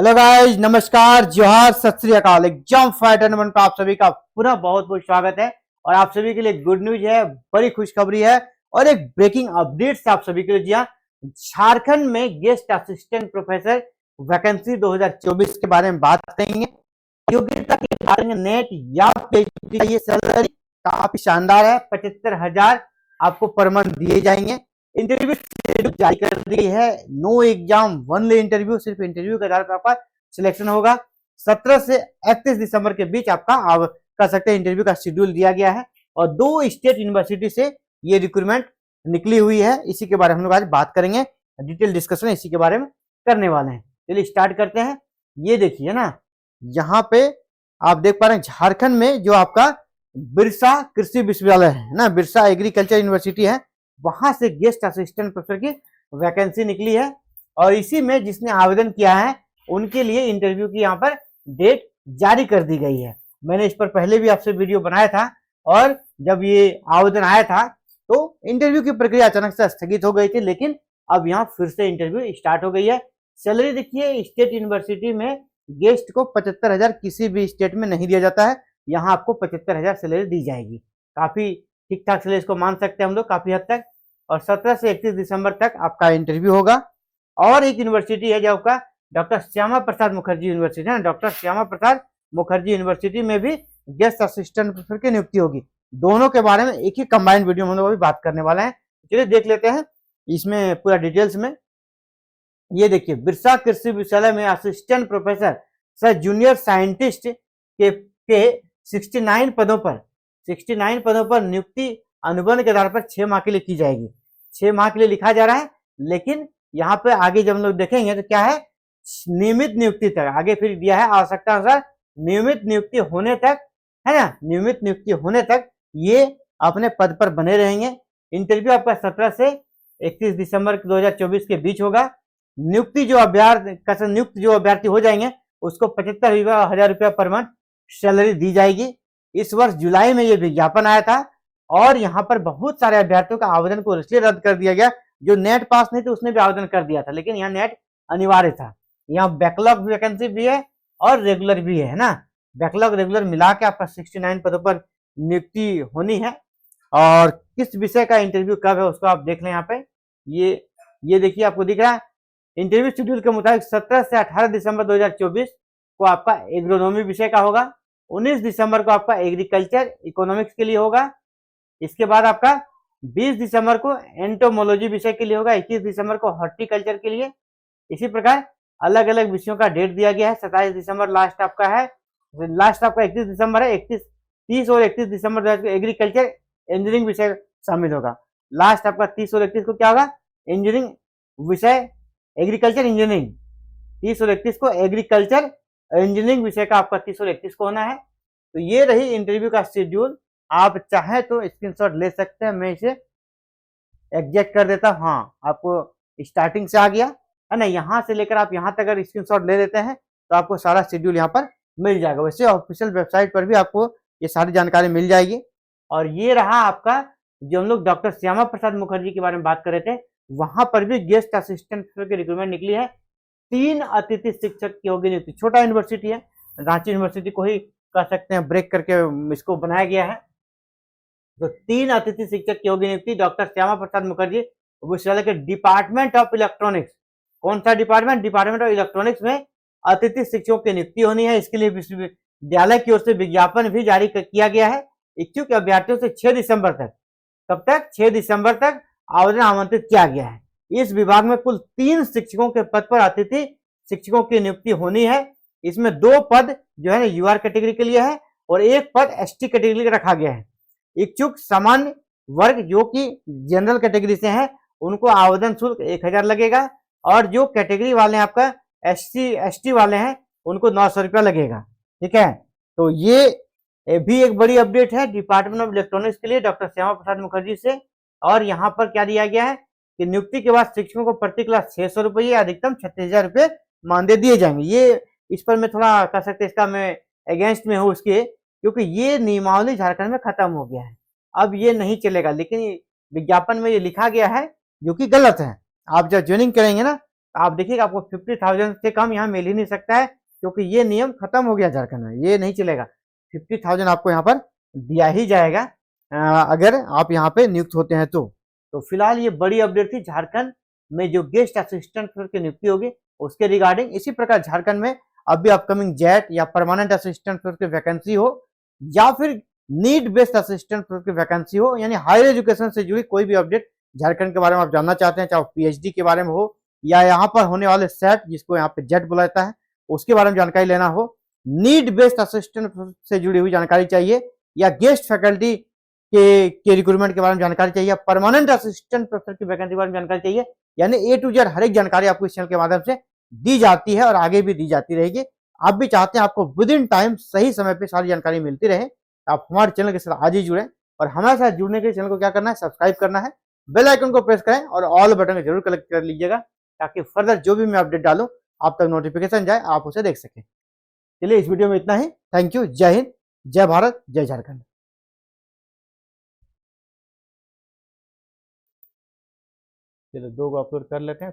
Hello guys, नमस्कार, जोहार, सत श्री अकाल। एग्जाम फाइटर नंबर पर आप सभी का पुनः बहुत बहुत स्वागत है। और आप सभी के लिए गुड न्यूज है, बड़ी खुशखबरी है और एक ब्रेकिंग अपडेट से आप सभी के लिए। जी हाँ, झारखंड में गेस्ट असिस्टेंट प्रोफेसर वैकेंसी 2024 के बारे में बात करेंगे। योग्यता के बारे में नेट या PhD, ये सैलरी काफी शानदार है। 75,000 आपको पर मंथ दिए जाएंगे। इंटरव्यू जारी कर दी है। No exam, only interview. सिर्फ इंटरव्यू के आधार पर आपका सिलेक्शन होगा। 17 से 31 दिसंबर के बीच आपका आप कर सकते हैं। इंटरव्यू का शेड्यूल दिया गया है और 2 स्टेट यूनिवर्सिटी से ये रिक्रूटमेंट निकली हुई है। इसी के बारे में हम लोग आज बात करेंगे। डिटेल डिस्कशन इसी के बारे में करने वाले हैं। चलिए स्टार्ट करते हैं। ये देखिए ना, यहाँ पे आप देख पा रहे हैं झारखंड में जो आपका बिरसा कृषि विश्वविद्यालय है ना, बिरसा एग्रीकल्चर यूनिवर्सिटी है, वहां से गेस्ट असिस्टेंट प्रोफेसर की वैकेंसी निकली है। और इसी में जिसने आवेदन किया है उनके लिए इंटरव्यू की यहाँ पर डेट जारी कर दी गई है। मैंने इस पर पहले भी आपसे वीडियो बनाया था और जब ये आवेदन आया था तो इंटरव्यू की प्रक्रिया अचानक से स्थगित हो गई थी, लेकिन अब यहाँ फिर से इंटरव्यू स्टार्ट हो गई है। सैलरी देखिए, स्टेट यूनिवर्सिटी में गेस्ट को 75,000 किसी भी स्टेट में नहीं दिया जाता है। यहाँ आपको 75,000 सैलरी दी जाएगी। काफी ठीक ठाक सैलरी इसको मान सकते हैं हम लोग, काफी हद तक। और 17 से 31 दिसंबर तक आपका इंटरव्यू होगा। और एक यूनिवर्सिटी है जो आपका डॉक्टर श्यामा प्रसाद मुखर्जी यूनिवर्सिटी है। डॉक्टर श्यामा प्रसाद मुखर्जी यूनिवर्सिटी में भी गेस्ट असिस्टेंट प्रोफेसर की नियुक्ति होगी। दोनों के बारे में एक ही कंबाइंड वीडियो में हम लोग अभी बात करने वाले हैं। चलिए देख लेते हैं इसमें पूरा डिटेल्स में। ये देखिए, बिरसा कृषि विश्वविद्यालय में असिस्टेंट प्रोफेसर सह जूनियर साइंटिस्ट के 69 पदों पर नियुक्ति अनुबंध के आधार पर 6 माह के लिए की जाएगी। 6 माह के लिए लिखा जा रहा है, लेकिन यहाँ पे आगे जब हम लोग देखेंगे तो क्या है, नियमित नियुक्ति तक आगे फिर दिया है आवश्यकता अनुसार नियमित नियुक्ति होने तक, है ना, नियमित नियुक्ति होने तक ये अपने पद पर बने रहेंगे। इंटरव्यू आपका 17 से 31 दिसंबर 2024 के बीच होगा। नियुक्त जो अभ्यर्थी हो जाएंगे उसको 75,000 रुपया पर मंथ सैलरी दी जाएगी। इस वर्ष जुलाई में ये विज्ञापन आया था और यहाँ पर बहुत सारे अभ्यर्थियों का आवेदन को इसलिए रद्द कर दिया गया। जो नेट पास नहीं थे उसने भी आवेदन कर दिया था, लेकिन यहाँ नेट अनिवार्य था। यहाँ बैकलॉग वैकेंसी भी है और रेगुलर भी है ना। बैकलॉग रेगुलर मिला के आपका 69 पदों पर नियुक्ति होनी है। और किस विषय का इंटरव्यू कब है उसको आप देख लें। यहाँ पे ये देखिए, आपको दिख रहा है इंटरव्यू शेड्यूल के मुताबिक 17 से 18 दिसंबर 2024 को आपका एग्रोनॉमी विषय का होगा। 19 दिसंबर को आपका एग्रीकल्चर इकोनॉमिक्स के लिए होगा। इसके बाद आपका 20 दिसंबर को एंटोमोलॉजी विषय के लिए होगा। 21 दिसंबर को हॉर्टिकल्चर के लिए। इसी प्रकार अलग अलग विषयों का डेट दिया गया है। 27 दिसंबर लास्ट आपका है, लास्ट आपका 31 दिसंबर है। 30 और 31 दिसंबर एग्रीकल्चर इंजीनियरिंग विषय शामिल होगा। लास्ट आपका 30 और 31 को क्या होगा, इंजीनियरिंग विषय, एग्रीकल्चर इंजीनियरिंग। 30 और 31 को एग्रीकल्चर इंजीनियरिंग विषय का आपका 30 और 31 को होना है। तो ये रही इंटरव्यू का शेड्यूल। आप चाहे तो स्क्रीनशॉट ले सकते हैं, मैं इसे एग्जैक्ट कर देता हूँ। हाँ, आपको स्टार्टिंग से आ गया है ना, यहाँ से लेकर आप यहाँ तक अगर स्क्रीनशॉट ले लेते हैं तो आपको सारा शेड्यूल यहाँ पर मिल जाएगा। वैसे ऑफिशियल वेबसाइट पर भी आपको ये सारी जानकारी मिल जाएगी। और ये रहा आपका जो हम लोग डॉक्टर श्यामा प्रसाद मुखर्जी के बारे में बात कर रहे थे, वहां पर भी गेस्ट असिस्टेंट की रिक्रूटमेंट निकली है। 3 अतिथि शिक्षक की होगी नियुक्ति। छोटा यूनिवर्सिटी है, रांची यूनिवर्सिटी को ही कह सकते हैं ब्रेक करके इसको बनाया गया है। तो 3 अतिथि शिक्षक की होगी नियुक्ति डॉक्टर श्यामा प्रसाद मुखर्जी विश्वविद्यालय के डिपार्टमेंट ऑफ इलेक्ट्रॉनिक्स। कौन सा डिपार्टमेंट? डिपार्टमेंट ऑफ इलेक्ट्रॉनिक्स में अतिथि शिक्षकों की नियुक्ति होनी है। इसके लिए विश्वविद्यालय की ओर से विज्ञापन भी जारी किया गया है। इच्छुक अभ्यर्थियों से 6 दिसंबर तक, कब तक? 6 दिसंबर तक आवेदन आमंत्रित किया गया है। इस विभाग में कुल 3 शिक्षकों के पद पर अतिथि शिक्षकों की नियुक्ति होनी है। इसमें 2 पद जो है ना यूआर कैटेगरी के लिए है और 1 पद एसटी कैटेगरी का रखा गया है। इच्छुक सामान्य वर्ग जो कि जनरल कैटेगरी से हैं उनको आवेदन शुल्क 1000 लगेगा और जो कैटेगरी वाले हैं आपका एसटी वाले हैं उनको 900 रुपया लगेगा। ठीक है, तो ये भी एक बड़ी अपडेट है डिपार्टमेंट ऑफ इलेक्ट्रॉनिक्स के लिए डॉक्टर श्यामा प्रसाद मुखर्जी से। और यहाँ पर क्या दिया गया है कि नियुक्ति के बाद शिक्षकों को प्रति क्लास 600 रुपये, अधिकतम 36,000 रुपये मानदेय दिए जाएंगे। ये इस पर मैं थोड़ा कह सकते इसका मैं अगेंस्ट में हूँ उसके, क्योंकि ये नियमावली झारखंड में खत्म हो गया है, अब ये नहीं चलेगा। लेकिन विज्ञापन में ये लिखा गया है जो कि गलत है। आप जब ज्वाइनिंग करेंगे ना तो आप देखिएगा आपको 50,000 से कम यहाँ मिल ही नहीं सकता है, क्योंकि ये नियम खत्म हो गया झारखंड में, ये नहीं चलेगा। 50,000 आपको यहाँ पर दिया ही जाएगा अगर आप यहाँ पे नियुक्त होते हैं तो फिलहाल ये बड़ी अपडेट थी झारखंड में जो गेस्ट असिस्टेंट की नियुक्ति होगी उसके रिगार्डिंग। इसी प्रकार झारखंड में अभी अपकमिंग जेट या परमानेंट असिस्टेंट की वैकेंसी हो या फिर नीड बेस्ड असिस्टेंट की वैकेंसी हो, यानी हायर एजुकेशन से जुड़ी कोई भी अपडेट झारखंड के बारे में आप जानना चाहते हैं, चाहे पीएचडी के बारे में हो या यहाँ पर होने वाले सेट जिसको यहाँ पे जेट बुलाता है उसके बारे में जानकारी लेना हो, नीड बेस्ड असिस्टेंट से जुड़ी हुई जानकारी चाहिए या गेस्ट फैकल्टी के रिक्रूटमेंट के बारे में जानकारी चाहिए, परमानेंट असिस्टेंट प्रोफेसर की वैकेंसी के बारे में जानकारी चाहिए, यानी ए टू जेड हर एक जानकारी आपको इस चैनल के माध्यम से दी जाती है और आगे भी दी जाती रहेगी। आप भी चाहते हैं आपको विद इन टाइम सही समय पे सारी जानकारी मिलती रहे, आप हमारे चैनल के साथ आज ही जुड़े और हमारे साथ जुड़ने के लिए चैनल को क्या करना है, सब्सक्राइब करना है, बेल आइकन को प्रेस करें और ऑल बटन को जरूर क्लिक कर लीजिएगा ताकि फर्दर जो भी मैं अपडेट डालूं आप तक नोटिफिकेशन जाए, आप उसे देख सकें। चलिए इस वीडियो में इतना ही। Thank you. जय हिंद, जय भारत, जय झारखंड। चलो 2 अपलोड कर लेते हैं।